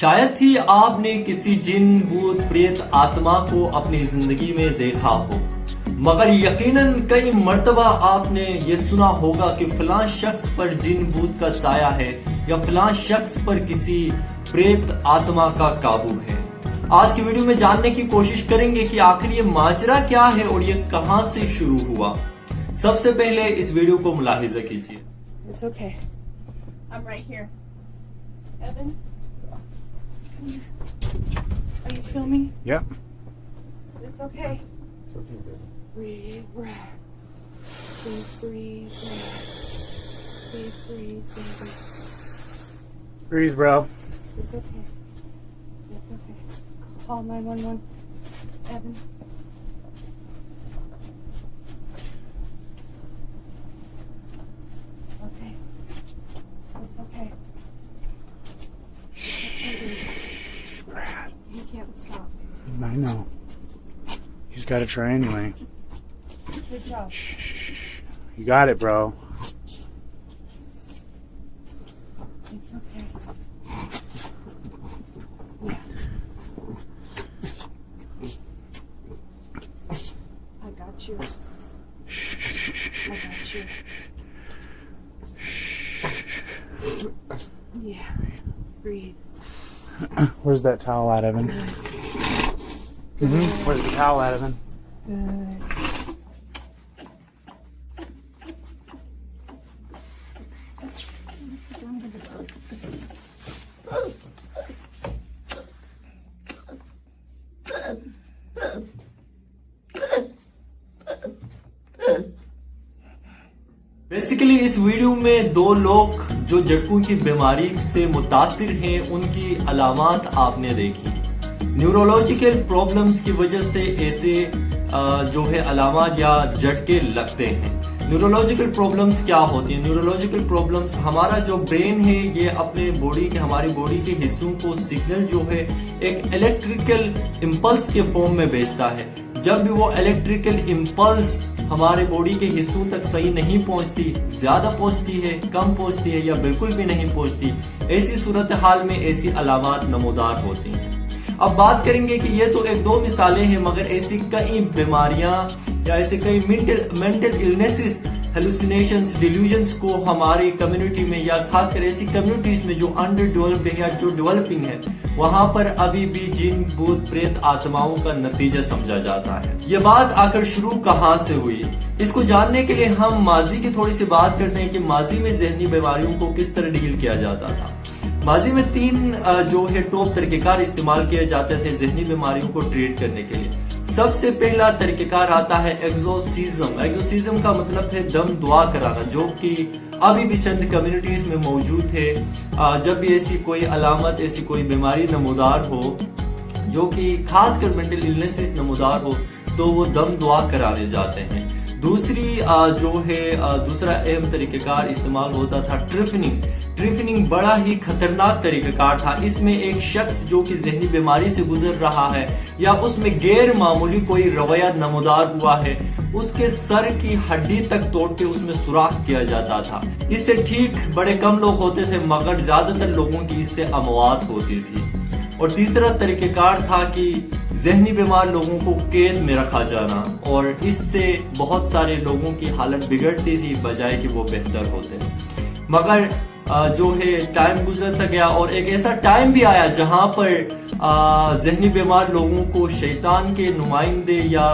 شاید ہی آپ نے کسی جن بھوت پریت آتما کو اپنی زندگی میں دیکھا ہو، مگر یقیناً کئی مرتبہ آپ نے یہ سنا ہوگا کہ فلاں شخص پر جن بھوت کا سایہ ہے یا فلاں شخص پر کسی پریت آتما کا قابو ہے۔ آج کی ویڈیو میں جاننے کی کوشش کریں گے کہ آخر یہ ماجرا کیا ہے اور یہ کہاں سے شروع ہوا۔ سب سے پہلے اس ویڈیو کو ملاحظہ کیجیے۔ It's okay. I'm right here. Evan? Come here. Are you filming? Yep. It's okay. It's okay, baby. Breathe, breath. Please breathe, breath. Please breathe, baby. Breathe, bro. It's okay. It's okay. Call 911. Evan. Okay. It's okay. Brad. You can't stop. I know. He's got to try anyway. Good job. Shh. You got it, bro. It's okay. Yeah. I got you. I got you. Yeah. Breathe. Where's that towel at, Evan? Where's the towel at, Evan? Good. Basically اس video میں دو لوگ جو جھٹکوں کی بیماری سے متاثر ہیں ان کی علامات آپ نے دیکھی۔ نیورولوجیکل پرابلمز کی وجہ سے ایسے جو ہے علامات یا جھٹکے لگتے ہیں۔ نیورولوجیکل پرابلمز کیا ہوتی ہیں؟ نیورولوجیکل پرابلمز ہمارا جو برین ہے یہ اپنے ہماری باڈی کے حصوں کو سگنل جو ہے ایک الیکٹریکل امپلس کے فارم میں بھیجتا ہے۔ جب بھی وہ الیکٹریکل امپلس ہمارے باڈی کے حصوں تک صحیح نہیں پہنچتی، زیادہ پہنچتی ہے، کم پہنچتی ہے یا بالکل بھی نہیں پہنچتی، ایسی صورتحال میں ایسی علامات نمودار ہوتی ہیں۔ اب بات کریں گے کہ یہ تو ایک دو مثالیں ہیں، مگر ایسی کئی بیماریاں یا ایسے کئی مینٹل النیسز، ہیلوسینیشنز، ڈیلیوژنز کو ہماری کمیونٹی میں یا خاص کر ایسی کمیونٹیز میں جو انڈر ڈیولپڈ ہے یا جو ڈیولپنگ ہے، وہاں پر ابھی بھی جن بھوت پریت آتماؤں کا نتیجہ سمجھا جاتا ہے۔ یہ بات آخر شروع کہاں سے ہوئی؟ اس کو جاننے کے لیے ہم ماضی کی تھوڑی سی بات کرتے ہیں کہ ماضی میں ذہنی بیماریوں کو کس طرح ڈیل کیا جاتا تھا۔ ماضی میں تین جو ہے ٹاپ طریقہ کار استعمال کیے جاتے تھے ذہنی بیماریوں کو ٹریٹ کرنے کے لیے۔ سب سے پہلا طریقہ کار آتا ہے ایگزورسزم۔ ایگزورسزم کا مطلب ہے دم دعا کرانا، جو کہ ابھی بھی چند کمیونٹیز میں موجود ہے۔ جب بھی ایسی کوئی علامت، ایسی کوئی بیماری نمودار ہو جو کہ خاص کر مینٹل النیسز نمودار ہو تو وہ دم دعا کرانے جاتے ہیں۔ دوسرا اہم طریقہ کار استعمال ہوتا تھا ٹریفننگ۔ ٹریفننگ بڑا ہی خطرناک طریقہ کار تھا۔ اس میں ایک شخص جو کہ ذہنی بیماری سے گزر رہا ہے یا اس میں غیر معمولی کوئی رویہ نمودار ہوا ہے، اس کے سر کی ہڈی تک توڑ کے اس میں سوراخ کیا جاتا تھا۔ اس سے ٹھیک بڑے کم لوگ ہوتے تھے، مگر زیادہ تر لوگوں کی اس سے اموات ہوتی تھی۔ اور تیسرا طریقہ کار تھا کہ ذہنی بیمار لوگوں کو قید میں رکھا جانا، اور اس سے بہت سارے لوگوں کی حالت بگڑتی تھی بجائے کہ وہ بہتر ہوتے۔ مگر جو ہے ٹائم گزرتا گیا اور ایک ایسا ٹائم بھی آیا جہاں پر ذہنی بیمار لوگوں کو شیطان کے نمائندے یا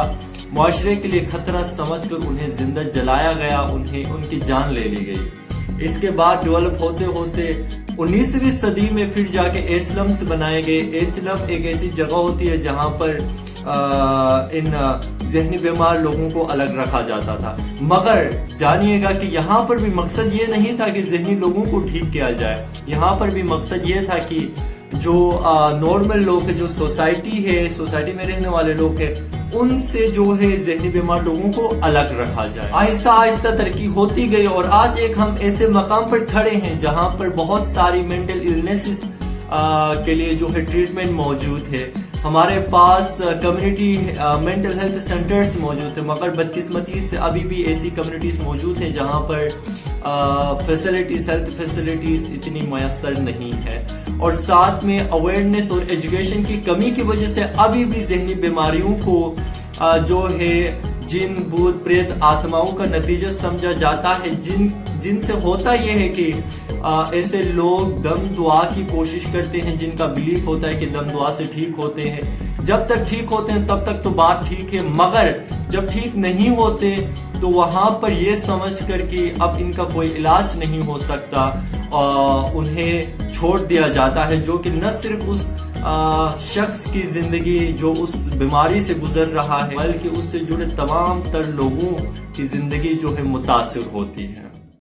معاشرے کے لیے خطرہ سمجھ کر انہیں زندہ جلایا گیا، ان کی جان لے لی گئی۔ اس کے بعد ڈیولپ ہوتے ہوتے 19ویں صدی میں پھر جا کے ایسلمز بنائے گئے۔ ایسلم ایک ایسی جگہ ہوتی ہے جہاں پر ان ذہنی بیمار لوگوں کو الگ رکھا جاتا تھا، مگر جانیے گا کہ یہاں پر بھی مقصد یہ نہیں تھا کہ ذہنی لوگوں کو ٹھیک کیا جائے۔ یہاں پر بھی مقصد یہ تھا کہ جو نارمل لوگ ہیں، جو سوسائٹی میں رہنے والے لوگ ہیں، ان سے جو ہے ذہنی بیمار لوگوں کو الگ رکھا جائے۔ آہستہ آہستہ ترقی ہوتی گئی اور آج ایک ہم ایسے مقام پر کھڑے ہیں جہاں پر بہت ساری مینٹل النیسز کے لیے جو ہے ٹریٹمنٹ موجود ہے۔ ہمارے پاس کمیونٹی مینٹل ہیلتھ سینٹرز موجود ہیں، مگر بدقسمتی سے ابھی بھی ایسی کمیونٹیز موجود ہیں جہاں پر ہیلتھ فیسلٹیز اتنی میسر نہیں ہے، اور ساتھ میں اویئرنیس اور ایجوکیشن کی کمی کی وجہ سے ابھی بھی ذہنی بیماریوں کو جو ہے جن بھوت پریت آتماؤں کا نتیجہ سمجھا جاتا ہے، جن سے ہوتا یہ ہے کہ ایسے لوگ دم دعا کی کوشش کرتے ہیں، جن کا بلیف ہوتا ہے کہ دم دعا سے ٹھیک ہوتے ہیں، جب تک ٹھیک ہوتے ہیں تب تک تو بات ٹھیک ہے، مگر جب ٹھیک نہیں ہوتے تو وہاں پر یہ سمجھ کر کہ اب ان کا کوئی علاج نہیں ہو سکتا انہیں چھوڑ دیا جاتا ہے، جو کہ نہ صرف اس شخص کی زندگی جو اس بیماری سے گزر رہا ہے بلکہ اس سے جڑے تمام تر لوگوں کی زندگی جو ہے متاثر ہوتی ہے۔